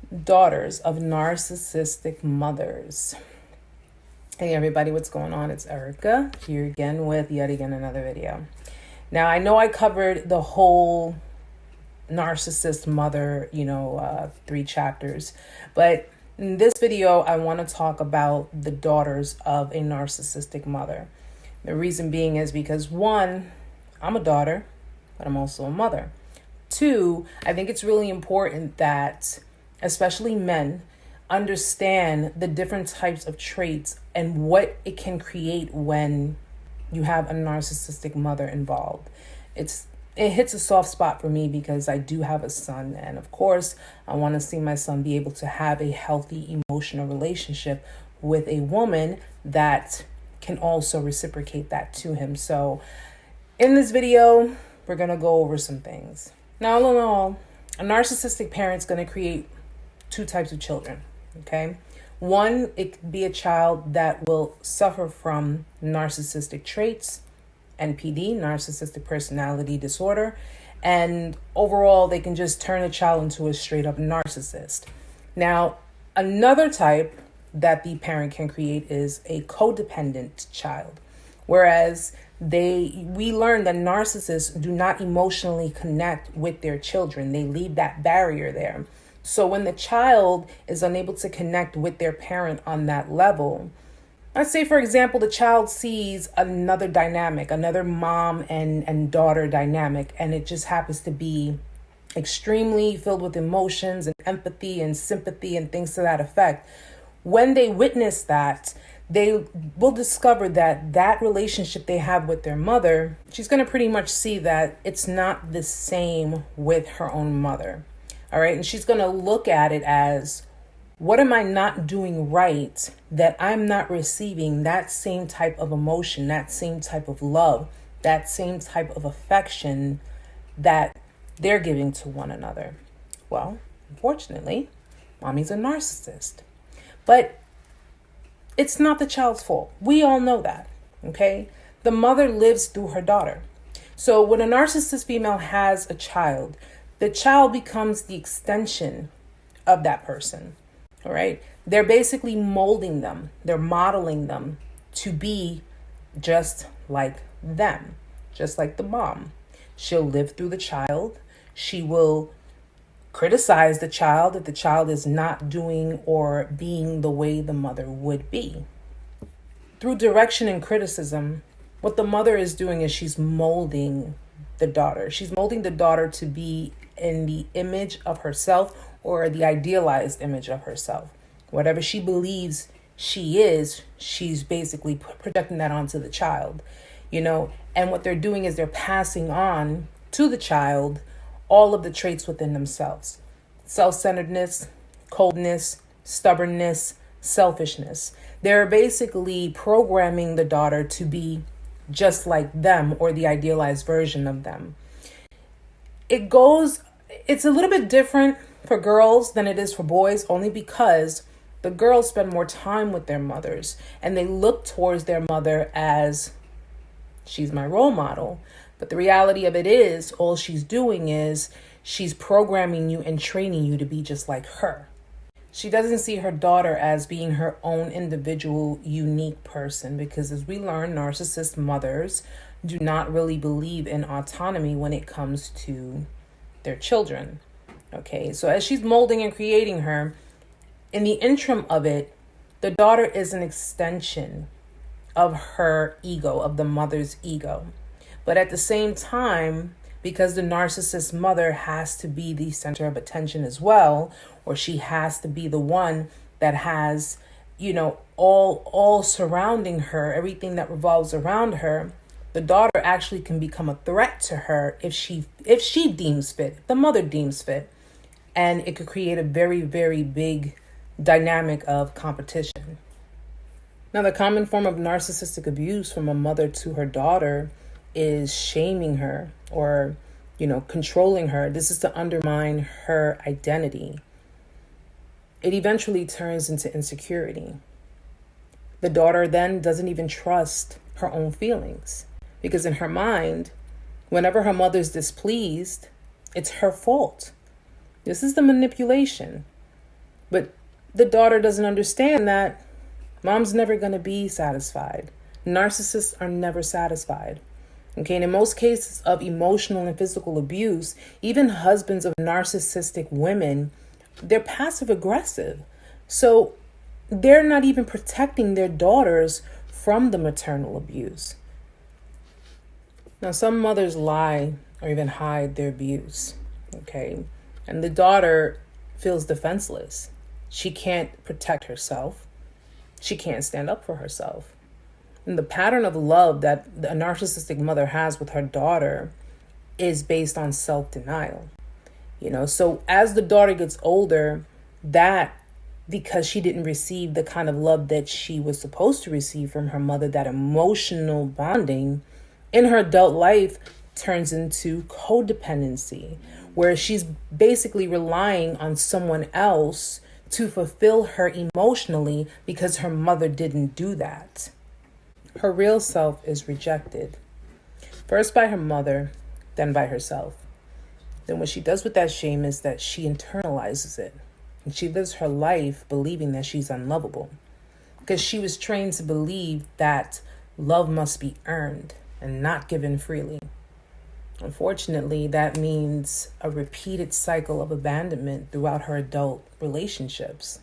Daughters of narcissistic mothers. Hey everybody, what's going on? It's Erica here again with yet again another video. Now I know I covered the whole narcissist mother, 3 chapters, but in this video I want to talk about the daughters of a narcissistic mother. The reason being is because 1, I'm a daughter, but I'm also a mother. 2, I think it's really important that especially men understand the different types of traits and what it can create when you have a narcissistic mother involved. It hits a soft spot for me because I do have a son, and of course I want to see my son be able to have a healthy emotional relationship with a woman that can also reciprocate that to him. So in this video we're going to go over some things. Now, all in all, a narcissistic parent's going to create 2 types of children, okay? 1, it could be a child that will suffer from narcissistic traits, NPD, narcissistic personality disorder, and overall they can just turn a child into a straight up narcissist. Now, another type that the parent can create is a codependent child, whereas we learn that narcissists do not emotionally connect with their children. They leave that barrier there. So when the child is unable to connect with their parent on that level, let's say, for example, the child sees another dynamic, another mom and daughter dynamic, and it just happens to be extremely filled with emotions and empathy and sympathy and things to that effect. When they witness that, they will discover that that relationship they have with their mother, she's going to pretty much see that it's not the same with her own mother. All right. And she's going to look at it as, what am I not doing right that I'm not receiving that same type of emotion, that same type of love, that same type of affection that they're giving to one another? Well, unfortunately, mommy's a narcissist. But it's not the child's fault. We all know that. Okay. The mother lives through her daughter. So when a narcissist female has a child, the child becomes the extension of that person, all right? They're basically molding them. They're modeling them to be just like them, just like the mom. She'll live through the child. She will criticize the child if the child is not doing or being the way the mother would be. Through direction and criticism, what the mother is doing is she's molding the daughter. She's molding the daughter to be in the image of herself or the idealized image of herself. Whatever she believes she is, she's basically projecting that onto the child, and what they're doing is they're passing on to the child all of the traits within themselves: self-centeredness, coldness, stubbornness, selfishness. They're basically programming the daughter to be just like them or the idealized version of them. It's a little bit different for girls than it is for boys, only because the girls spend more time with their mothers and they look towards their mother as, she's my role model. But the reality of it is, all she's doing is she's programming you and training you to be just like her. She doesn't see her daughter as being her own individual, unique person, because as we learn, narcissist mothers do not really believe in autonomy when it comes to their children. Okay, so as she's molding and creating her, in the interim of it, the daughter is an extension of her ego, of the mother's ego. But at the same time, because the narcissist mother has to be the center of attention as well, or she has to be the one that has, all surrounding her, everything that revolves around her, the daughter actually can become a threat to her if she deems fit, if the mother deems fit. And it could create a very, very big dynamic of competition. Now, the common form of narcissistic abuse from a mother to her daughter is shaming her or, controlling her. This is to undermine her identity. It eventually turns into insecurity. The daughter then doesn't even trust her own feelings because in her mind, whenever her mother's displeased, it's her fault. This is the manipulation. But the daughter doesn't understand that mom's never going to be satisfied. Narcissists are never satisfied. Okay, and in most cases of emotional and physical abuse, even husbands of narcissistic women, they're passive aggressive. So they're not even protecting their daughters from the maternal abuse. Now, some mothers lie or even hide their abuse, okay? And the daughter feels defenseless. She can't protect herself. She can't stand up for herself. And the pattern of love that a narcissistic mother has with her daughter is based on self-denial. So as the daughter gets older, that because she didn't receive the kind of love that she was supposed to receive from her mother, that emotional bonding in her adult life turns into codependency, where she's basically relying on someone else to fulfill her emotionally because her mother didn't do that. Her real self is rejected, first by her mother, then by herself. Then what she does with that shame is that she internalizes it. And she lives her life believing that she's unlovable, because she was trained to believe that love must be earned and not given freely. Unfortunately, that means a repeated cycle of abandonment throughout her adult relationships.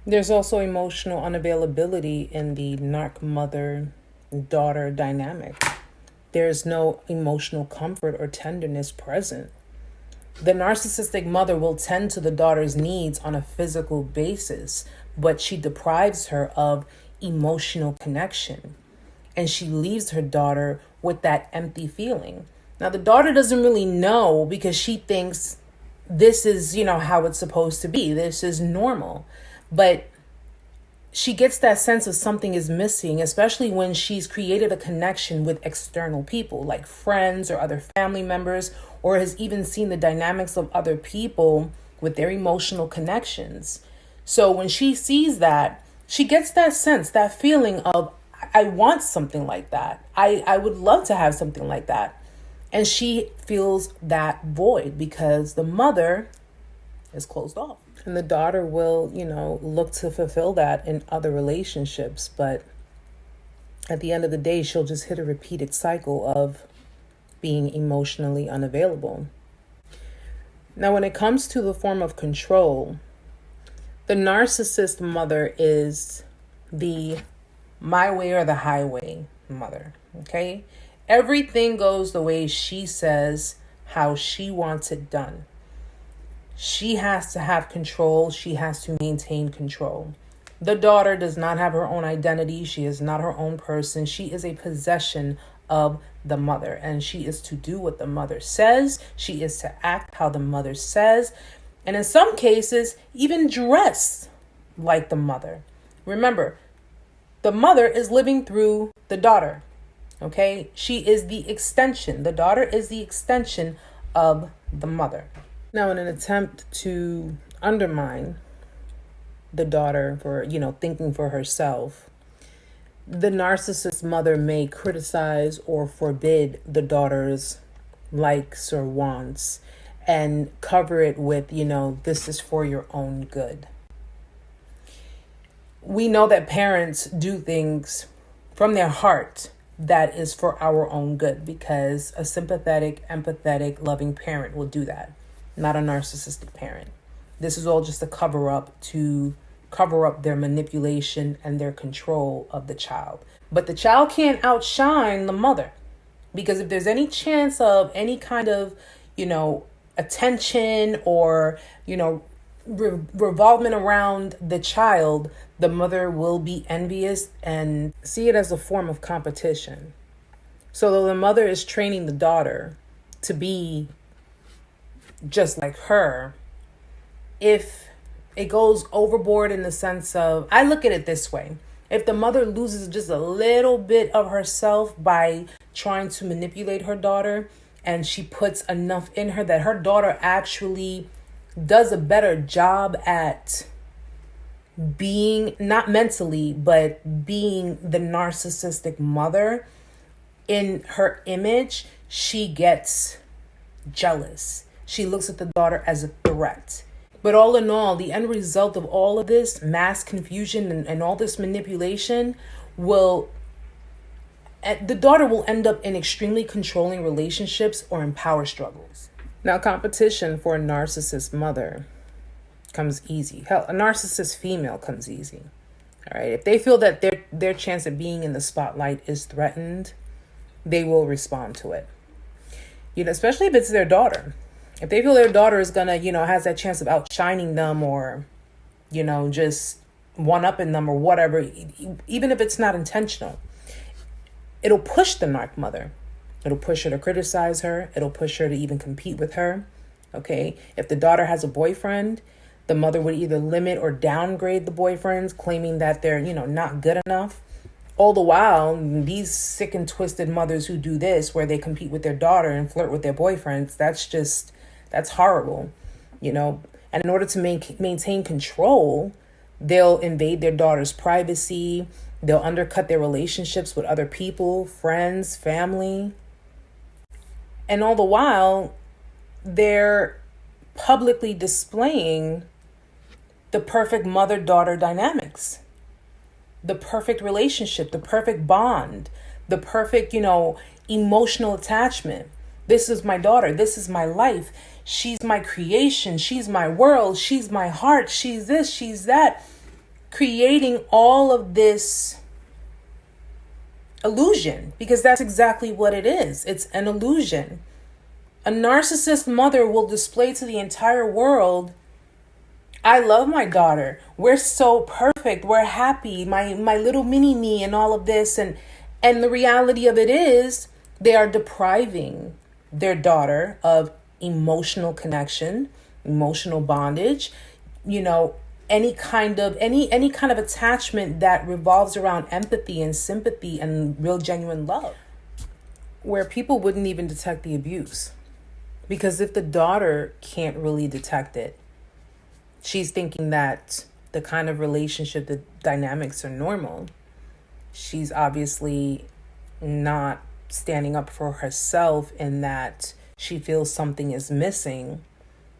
There's also emotional unavailability in the narc mother-daughter dynamic. There's no emotional comfort or tenderness present. The narcissistic mother will tend to the daughter's needs on a physical basis, but she deprives her of emotional connection. And she leaves her daughter with that empty feeling. Now, the daughter doesn't really know, because she thinks this is, how it's supposed to be. This is normal. But she gets that sense of something is missing, especially when she's created a connection with external people like friends or other family members, or has even seen the dynamics of other people with their emotional connections. So when she sees that, she gets that sense, that feeling of, I want something like that. I would love to have something like that. And she feels that void because the mother is closed off. And the daughter will, look to fulfill that in other relationships. But at the end of the day, she'll just hit a repeated cycle of being emotionally unavailable. Now, when it comes to the form of control, the narcissist mother is the my way or the highway mother, okay? Everything goes the way she says, how she wants it done. She has to have control. She has to maintain control. The daughter does not have her own identity. She is not her own person. She is a possession of the mother, and she is to do what the mother says. She is to act how the mother says, and in some cases, even dress like the mother. Remember, the mother is living through the daughter, okay? She is the extension. The daughter is the extension of the mother. Now, in an attempt to undermine the daughter for, thinking for herself, the narcissist mother may criticize or forbid the daughter's likes or wants and cover it with, this is for your own good. We know that parents do things from their heart that is for our own good, because a sympathetic, empathetic, loving parent will do that, not a narcissistic parent. This is all just a cover up to cover up their manipulation and their control of the child. But the child can't outshine the mother, because if there's any chance of any kind of, attention or, revolvement around the child, the mother will be envious and see it as a form of competition. So the mother is training the daughter to be just like her, if it goes overboard in the sense of, I look at it this way. If the mother loses just a little bit of herself by trying to manipulate her daughter, and she puts enough in her that her daughter actually does a better job at being, not mentally, but being the narcissistic mother in her image, she gets jealous. She looks at the daughter as a threat. But all in all, the end result of all of this mass confusion and all this manipulation the daughter will end up in extremely controlling relationships or in power struggles. Now, competition for a narcissist mother comes easy. Hell, a narcissist female comes easy. All right. If they feel that their chance of being in the spotlight is threatened, they will respond to it. Especially if it's their daughter. If they feel their daughter is gonna, has that chance of outshining them or, just one-upping them or whatever, even if it's not intentional, it'll push the narc mother. It'll push her to criticize her. It'll push her to even compete with her. Okay. If the daughter has a boyfriend, the mother would either limit or downgrade the boyfriends, claiming that they're, not good enough. All the while, these sick and twisted mothers who do this, where they compete with their daughter and flirt with their boyfriends, that's horrible, And in order to maintain control, they'll invade their daughter's privacy. They'll undercut their relationships with other people, friends, family. And all the while, they're publicly displaying the perfect mother-daughter dynamics, the perfect relationship, the perfect bond, the perfect, emotional attachment. This is my daughter. This is my life. She's my creation. She's my world. She's my heart. She's this, she's that. Creating all of this illusion, because that's exactly what it is. It's an illusion. A narcissist mother will display to the entire world, I love my daughter. We're so perfect. We're happy. My little mini me and all of this. And the reality of it is they are depriving their daughter of emotional connection, emotional bondage, any kind of attachment that revolves around empathy and sympathy and real genuine love, where people wouldn't even detect the abuse. Because if the daughter can't really detect it, she's thinking that the kind of relationship, the dynamics are normal. She's obviously not standing up for herself in that she feels something is missing,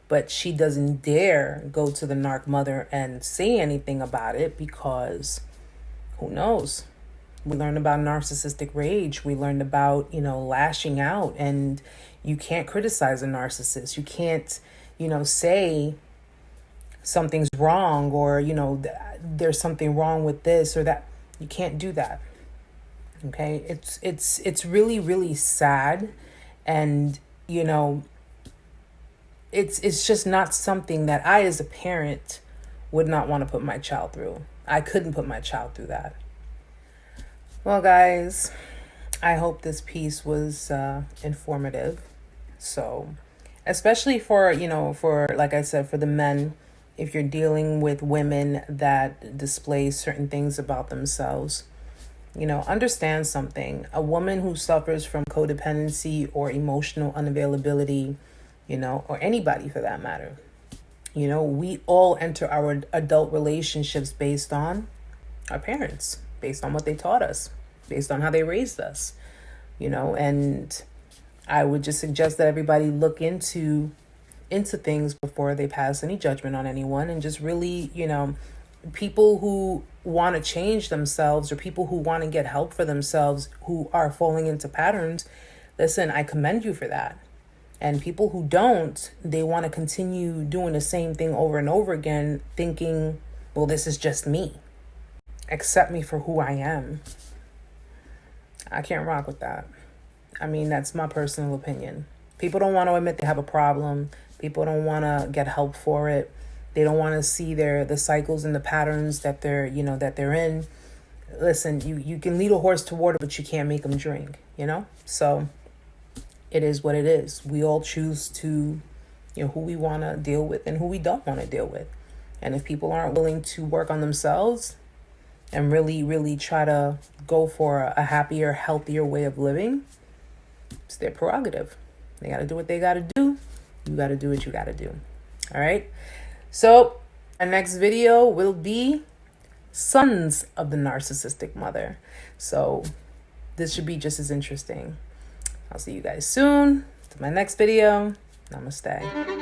but she doesn't dare go to the narc mother and say anything about it because who knows? We learned about narcissistic rage. We learned about, lashing out, and you can't criticize a narcissist. You can't, say something's wrong or, there's something wrong with this or that. You can't do that. Okay. It's really, really sad. And, it's just not something that I, as a parent, would not want to put my child through. I couldn't put my child through that. Well, guys, I hope this piece was informative. So, especially for, like I said, for the men, if you're dealing with women that display certain things about themselves, understand something. A woman who suffers from codependency or emotional unavailability, or anybody for that matter, we all enter our adult relationships based on our parents, based on what they taught us, based on how they raised us, and I would just suggest that everybody look into things before they pass any judgment on anyone, and just really, people who want to change themselves or people who want to get help for themselves who are falling into patterns, listen, I commend you for that. And people who don't, they want to continue doing the same thing over and over again, thinking, well, this is just me. Accept me for who I am. I can't rock with that. I mean, that's my personal opinion. People don't want to admit they have a problem. People don't want to get help for it. They don't want to see the cycles and the patterns that they're in. Listen, you can lead a horse to water, but you can't make them drink, So it is what it is. We all choose to, who we want to deal with and who we don't want to deal with. And if people aren't willing to work on themselves and really, really try to go for a happier, healthier way of living, it's their prerogative. They got to do what they got to do. You got to do what you got to do. All right. So our next video will be sons of the narcissistic mother. So this should be just as interesting. I'll see you guys soon. To my next video. Namaste.